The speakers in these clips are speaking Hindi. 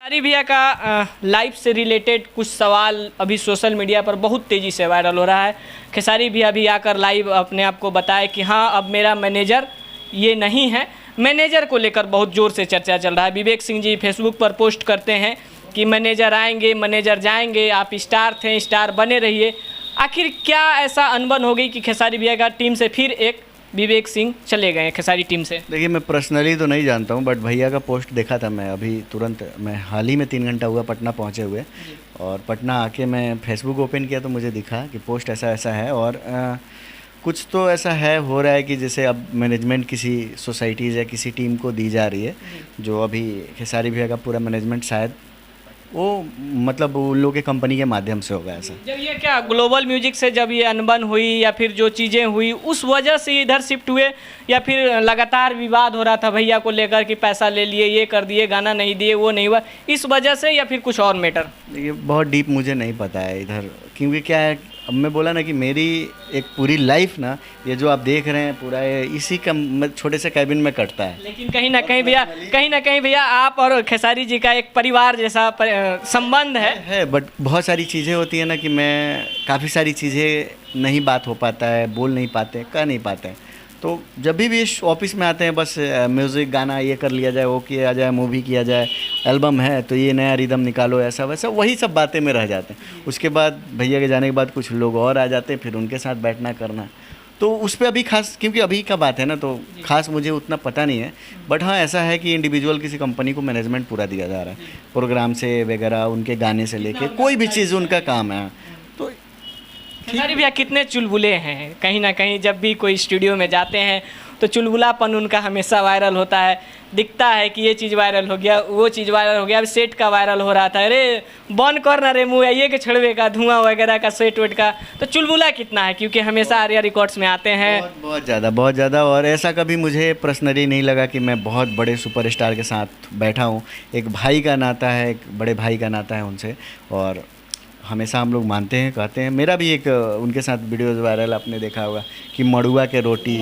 खेसारी भैया का लाइफ से रिलेटेड कुछ सवाल अभी सोशल मीडिया पर बहुत तेज़ी से वायरल हो रहा है। खेसारी भैया भी आकर लाइव अपने आप को बताए कि हाँ, अब मेरा मैनेजर ये नहीं है। मैनेजर को लेकर बहुत ज़ोर से चर्चा चल रहा है। विवेक सिंह जी फेसबुक पर पोस्ट करते हैं कि मैनेजर आएंगे, मैनेजर जाएंगे, आप स्टार थे, स्टार बने रहिए। आखिर क्या ऐसा अनबन हो गई कि खेसारी भैया का टीम से फिर एक विवेक सिंह चले गए खेसारी टीम से? देखिए, मैं पर्सनली तो नहीं जानता हूँ, बट भैया का पोस्ट देखा था मैं अभी तुरंत। मैं हाल ही में 3 घंटा हुआ पटना पहुँचे हुए, और पटना आके मैं फेसबुक ओपन किया तो मुझे दिखा कि पोस्ट ऐसा ऐसा है। और कुछ तो ऐसा है, हो रहा है कि जैसे अब मैनेजमेंट किसी सोसाइटीज़ या किसी टीम को दी जा रही है, जो अभी खेसारी भैया का पूरा मैनेजमेंट शायद वो मतलब उन लोगों के कंपनी के माध्यम से होगा ऐसा। जब ये क्या ग्लोबल म्यूजिक से जब ये अनबन हुई या फिर जो चीज़ें हुई उस वजह से इधर शिफ्ट हुए, या फिर लगातार विवाद हो रहा था भैया को लेकर कि पैसा ले लिए, ये कर दिए, गाना नहीं दिए, वो नहीं हुआ, इस वजह से, या फिर कुछ और मैटर? देखिए, बहुत डीप मुझे नहीं पता है इधर, क्योंकि क्या है, अब मैं बोला ना कि मेरी एक पूरी लाइफ ना, ये जो आप देख रहे हैं पूरा ये इसी का छोटे से कैबिन में कटता है। लेकिन कहीं ना कहीं भैया आप और खेसारी जी का एक परिवार जैसा संबंध है। बट बहुत सारी चीज़ें होती है ना कि मैं काफ़ी सारी चीज़ें नहीं बात हो पाता है, बोल नहीं पाते, कह नहीं पाते हैं। तो जब भी ऑफिस में आते हैं बस म्यूज़िक, गाना ये कर लिया जाए, वो किया जाए, मूवी किया जाए, एल्बम है तो ये नया रिदम निकालो, ऐसा वैसा, वही सब बातें में रह जाते हैं। उसके बाद भैया के जाने के बाद कुछ लोग और आ जाते हैं, फिर उनके साथ बैठना करना, तो उस पर अभी खास, क्योंकि अभी का बात है ना, तो खास मुझे उतना पता नहीं है। बट हाँ, ऐसा है कि इंडिविजुअल किसी कंपनी को मैनेजमेंट पूरा दिया जा रहा है, प्रोग्राम से वगैरह, उनके गाने से लेके कोई भी चीज़ उनका काम है। तो खेसारी भैया कितने चुलबुले हैं, कहीं ना कहीं जब भी कोई स्टूडियो में जाते हैं तो चुलबुलापन उनका हमेशा वायरल होता है। दिखता है कि ये चीज़ वायरल हो गया, वो चीज़ वायरल हो गया, अभी सेट का वायरल हो रहा था, अरे बंद कर ना रे मुँह, ये के छड़वे का धुआं वगैरह का, सेट वेट का। तो चुलबुला कितना है, क्योंकि हमेशा आर्या रिकॉर्ड्स में आते हैं। बहुत ज़्यादा। और ऐसा कभी मुझे पर्सनली नहीं लगा कि मैं बहुत बड़े सुपरस्टार के साथ बैठा हूँ। एक भाई का नाता है, एक बड़े भाई का नाता है उनसे, और हमेशा हम लोग मानते हैं, कहते हैं। मेरा भी एक उनके साथ वीडियोज़ वायरल आपने देखा होगा कि मड़ुआ के रोटी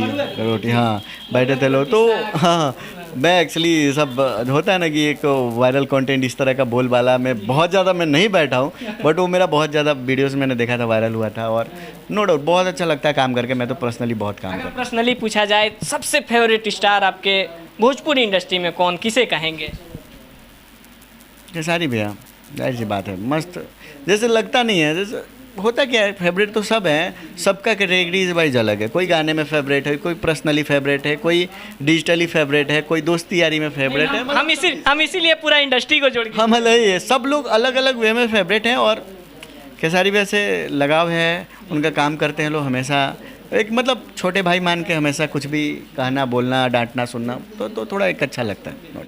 हाँ बैठे थे लोग। तो हाँ, मैं एक्चुअली सब होता है ना कि एक वायरल कंटेंट इस तरह का बोलबाला में बहुत ज़्यादा मैं नहीं बैठा हूँ, बट वो मेरा बहुत ज़्यादा वीडियोज़ मैंने देखा था, वायरल हुआ था। और नो डाउट बहुत अच्छा लगता है काम करके। मैं तो पर्सनली बहुत काम करता हूँ। पर्सनली पूछा जाए सबसे फेवरेट स्टार आपके भोजपुरी इंडस्ट्री में कौन, किसे कहेंगे? खेसारी भैया, जाहिर सी बात है, मस्त। जैसे लगता नहीं है, जैसे होता क्या है, फेवरेट तो सब हैं, सबका कैटेगरीज वाइज अलग है। कोई गाने में फेवरेट है, कोई पर्सनली फेवरेट है, कोई डिजिटली फेवरेट है, कोई दोस्ती यारी में फेवरेट है। हम इसीलिए पूरा इंडस्ट्री को जोड़ के हम अलग ही है, सब लोग अलग अलग वे में फेवरेट हैं। और खेसारी भैया से लगाव है, उनका काम करते हैं लोग हमेशा, एक मतलब छोटे भाई मान के हमेशा कुछ भी कहना, बोलना, डांटना, सुनना, तो थोड़ा एक अच्छा लगता है।